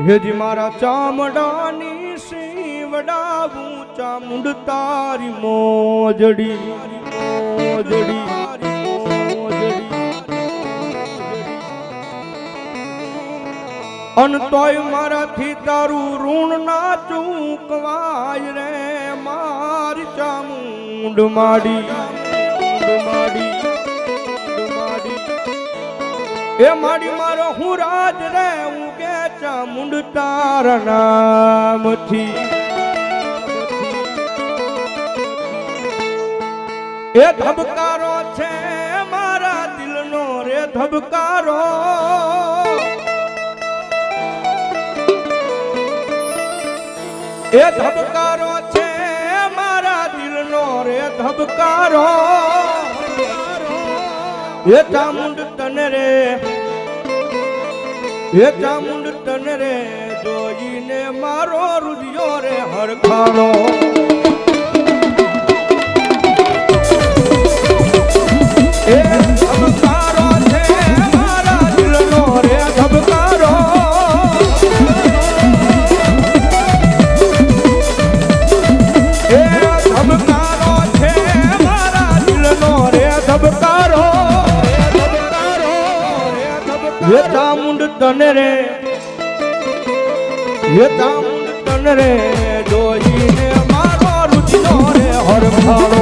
હેજી મારા ચામડાની શિવડાવું ચામુંડ તારી મોજડી મોજડી અન તોય મારાથી તારું ઋણ ના ચૂકવાય રે મારી ચામુંડ માડી એ માડી મારો હું રાજ રે ઉગે ચામુંડ તારા નામથી એ ધબકારો છે મારા દિલનો રે ધબકારો એ ધબકારો છે મારા દિલનો રે ધબકારો એ ચામુંડ તને રે એ ચામુંડ તને રે જોઈને મારો રુધિયો રે હરખાણો એ ધબકારો છે મારા દિલનો રે ધબકારો એ ધબકારો છે મારા દિલનો રે ધબકારો એ ચામુંડ તને રે એ ચામુંડ તને રે જોઈને મારો રુચિનો રે હરખાણો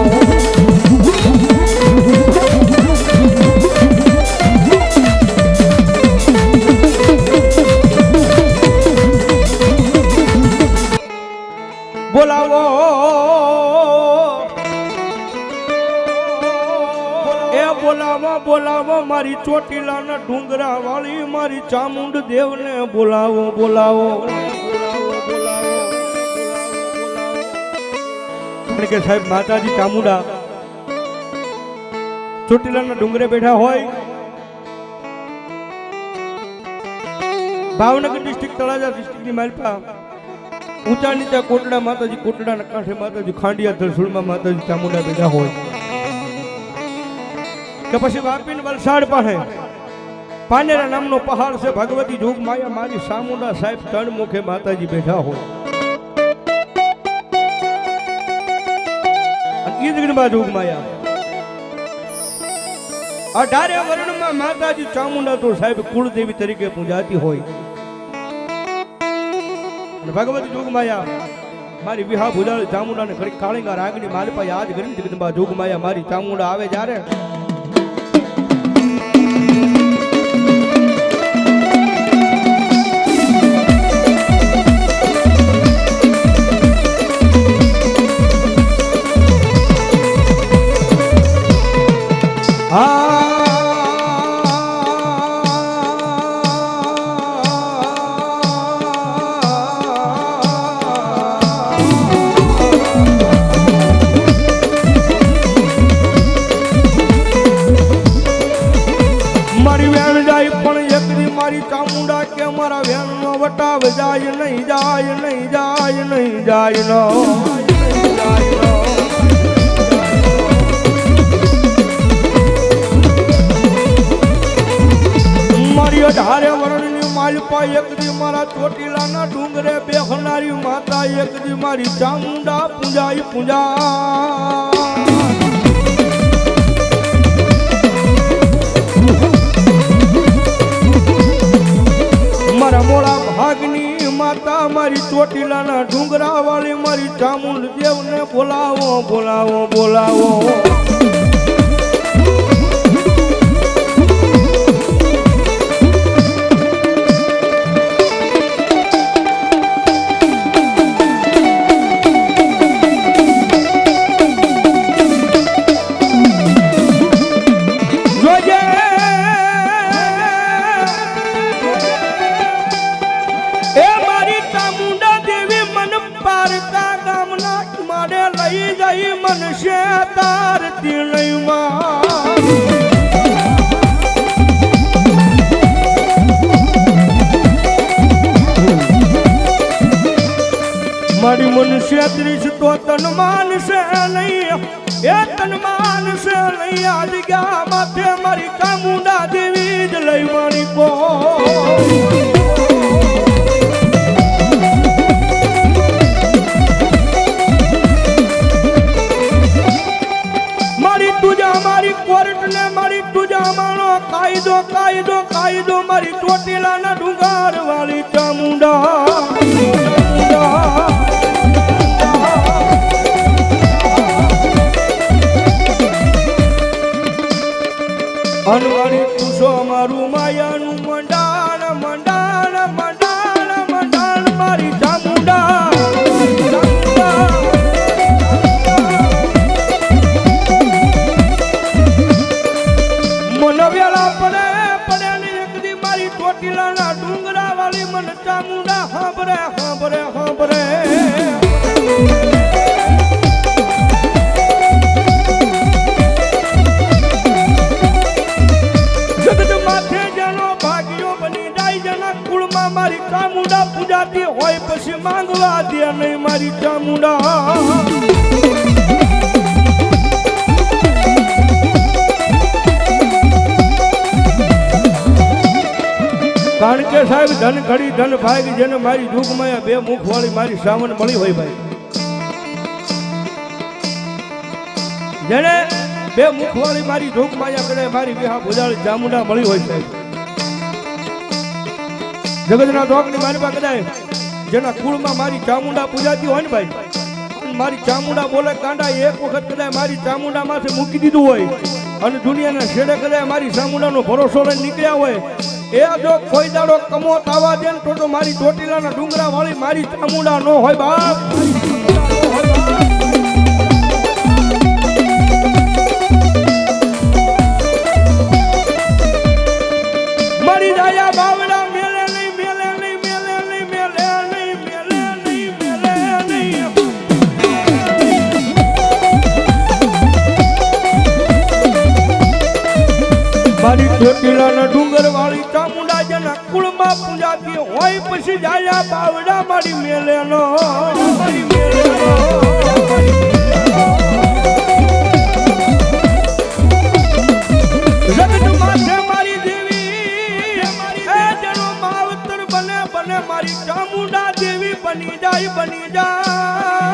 બોલાવો એ બોલાવો બોલાવો મારી ચોટીલાના ડુંગરા વાળી મારી ચામુંડ દેવને બોલાવો બોલાવો કારણ કે સાહેબ માતાજી ચામુંડા ચોટીલાના ડુંગરે બેઠા હોય ભાવનગર ડિસ્ટ્રિક્ટ તળાજા ડિસ્ટ્રિક્ટની માલપા ઊંચા નીચા કોટડા માતાજી કોટડાના કાંઠે માતાજી ખાંડિયા ધરસુળમાં માતાજી ચામુંડા બેઠા હોય કે પછી વાપીને વલસાડ પાસે પાનેરા નામનો પહાડ છે ભગવતી જોગ માયા મારી ચામુંડા સાહેબ ત્રણ મુખે માતાજી બેઠા હોય ઈદગીરમાં જોગ માયા 18 વર્ણમાં માતાજી ચામુંડા તો સાહેબ કુળદેવી તરીકે પૂજાતી હોય ભગવતી જોગમાયા મારી વિહા ભુજાળ ચામુંડાને ખરી કાળીંગા રાગની માલપા યાદ કરી જગદંબા જોગમાયા મારી ચામુંડા આવે જ્યારે ચામુંડા કે મારા વેણ નો વટાવ જાય નહીં જાય નહીં જાય નહીં જાય નો મારી 18 વર્ણની માલપા એક દી મારા ચોટીલાના ડુંગરે બેહનારી માતા એક દી મારી ચામુંડા પૂજાઈ પૂજા મારા મોળા ભાગની માતા મારી ચોટીલાના ડુંગરા વાળી મારી ચામુંડ દેવને બોલાવો બોલાવો બોલાવો લઈ જઈ મનશે તારતી લઈમાં મારી મનુષ્ય ત્રીસ તો તન માનશે નહીં એ તન માનશે નહીં આજ ગયા માથે મારી ચામુંડા દેવી જ લઈ મારી કો મંડાણ મારી ચામુંડા મનવ્યાલા પડે ને એકદી મારી ચોટીલાના ડુંગરા વાળી મન ચામુંડા હાંભરે હાંભરે હાંભરે જગત માથે જેનો ભાગ્યો બની જાય જેના કુળમાં મારી ચામુંડા પૂજાતી હોય પછી માંગવા દે નહીં મારી ચામુંડા કારણ કે સાહેબ ધન ઘડી ધન ભાગ જેને મારી દુઃખમાં બે મુખ વાળી મારી સાવન મળી હોય ભાઈ જેને બે મુખ વાળી મારી દુઃખમાં કદાચ મારી વિહા ભુજાળી ચામુંડા મળી હોય સાહેબ જગતના ધોકની મારી પાસે કદાચ જેના કુળમાં મારી ચામુંડા પૂજાતી હોય ને ભાઈ મારી ચામુંડા બોલે કાંડા એક વખત કદાચ મારી ચામુંડા માંથી મૂકી દીધું હોય અને દુનિયાના છેડે કદાચ મારી ચામુંડાનો ભરોસો લઈને નીકળ્યા હોય એ જો કોઈ દાડો કમોત આવા દે ને તો મારી ચોટીલાના ડુંગરા વાળી મારી ચામુંડા નો હોય બાપ મારી દાયા બાવડા મેલે નહીં મેલે નહીં મેલે નહીં મેલે નહીં મેલે નહીં મેલે નહીં મારી ચોટીલાના ડુંગર વાળી ચામુંડા જેના કુળમાં પૂજાતી હોય પછી જાયા બાવડા મારી મેલેનો મારી મેલેનો જગત માથે મારી દેવી એ જેનો માવતર બને બને મારી ચામુંડા દેવી બની જાય બની જાય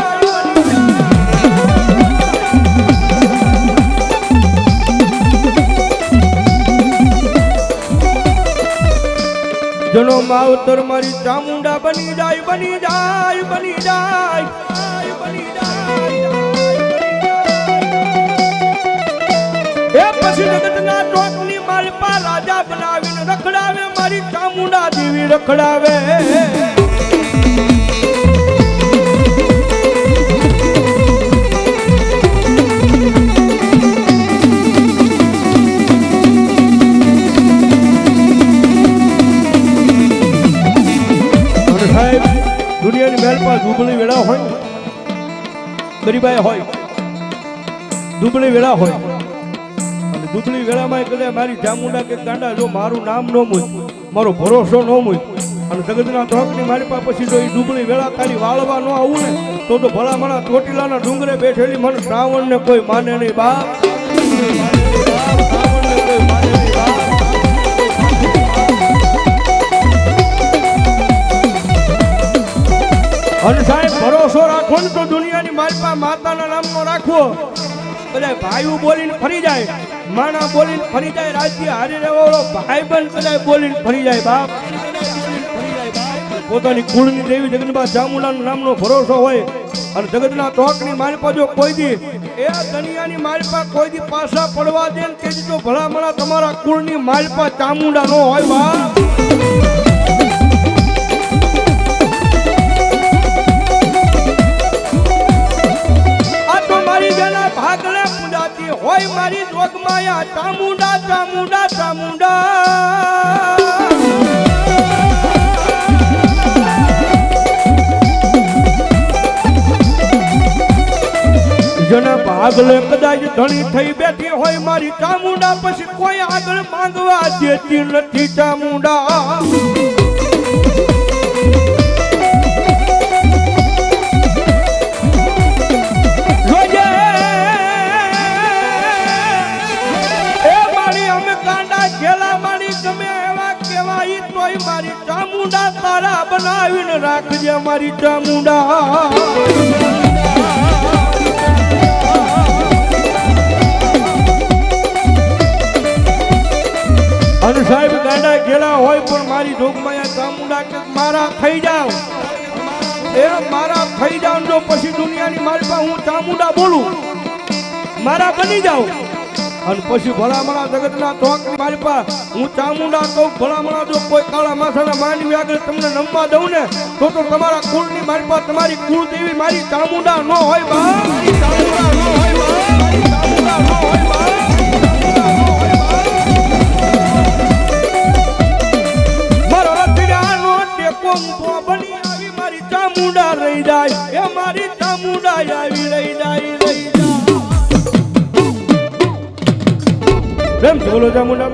જનો માવતર મારી ચામુંડા બની જાય બની જાય બની જાય બની જાય એ પછી જગતના ટોકની માલપા રાજા બનાવીને રખડાવે મારી ચામુંડા દેવી રખડાવે દુનિયાની મહેલ પર દુબળી વેળા હોય ગરીબાઈ હોય દુબળી વેળા હોય અને દુબળી વેળામાં કદાચ મારી ચામુંડા કે ગાંડા જો મારું નામ ન મૂક મારો ભરોસો ન મૂક અને જગતના ધોકની મારી પાસે પછી જો એ દુબળી વેળા તારી વાળવા ન આવું ને તો ભલા મણા ચોટીલાના ડુંગરે બેઠેલી મને શ્રાવણ ને કોઈ માને નહીં બાપ અને સાહેબ ભરોસો રાખો ને તો દુનિયાની મારી પાસે માતાના નામનો રાખવો બધા ભાઈઓ બોલીને ફરી જાય માણા બોલીને ફરી જાય રાજ્ય હારી રહેવો ભાઈ બંધ બધા બોલીને ફરી જાય બાપ પોતાની કુળની દેવી જગદંબા ચામુંડાના નામનો ભરોસો હોય અને જગતના તોકની મારી પાસે જો કોઈ દી એ દુનિયાની મારી પાસે કોઈ દી પાછા પડવા દે ને તેથી તો ભલા મણા તમારા કુળની મારી પાસે ચામુંડા નો હોય બાપ ભાગલે પૂજાતી હોય મારી જોગમાયા ચામુંડા ચામુંડા ચામુંડા જેના ભાગલે કદાચ ધણી થઈ બેઠી હોય મારી ચામુંડા પછી કોઈ આગળ માંગવા દેતી નથી ચામુંડા મારી ચામુંડા તારા બનાવીને રાખજે મારી ચામુંડા અને સાહેબ ગાંડા ગેલા હોય પણ મારી જોગમાયા ચામુંડા કે મારા થઈ જાવ એ મારા થઈ જાવ જો પછી દુનિયાની મારી પાસે હું ચામુંડા બોલું મારા બની જાવ અને પછી ભલામણા જગતના ચોકની મારી પાસે હું ચામુંડા કહું ભલામણા જો કોઈ કાળા માથાના માનવી આગળ તમને નમવા દઉં ને તો તમારા કુળની મારી પાસે તમારી કુળદેવી મારી ચામુંડા ન હોય બા મારી ચામુંડા ન હોય બા મારી ચામુંડા ન હોય બા મારો રતિડાનો ટેકો ઊભો બની આવી મારી ચામુંડા રહી જાય એ મારી ચામુંડા આવી રહી જાય પ્રેમ બોલો ચામુંડા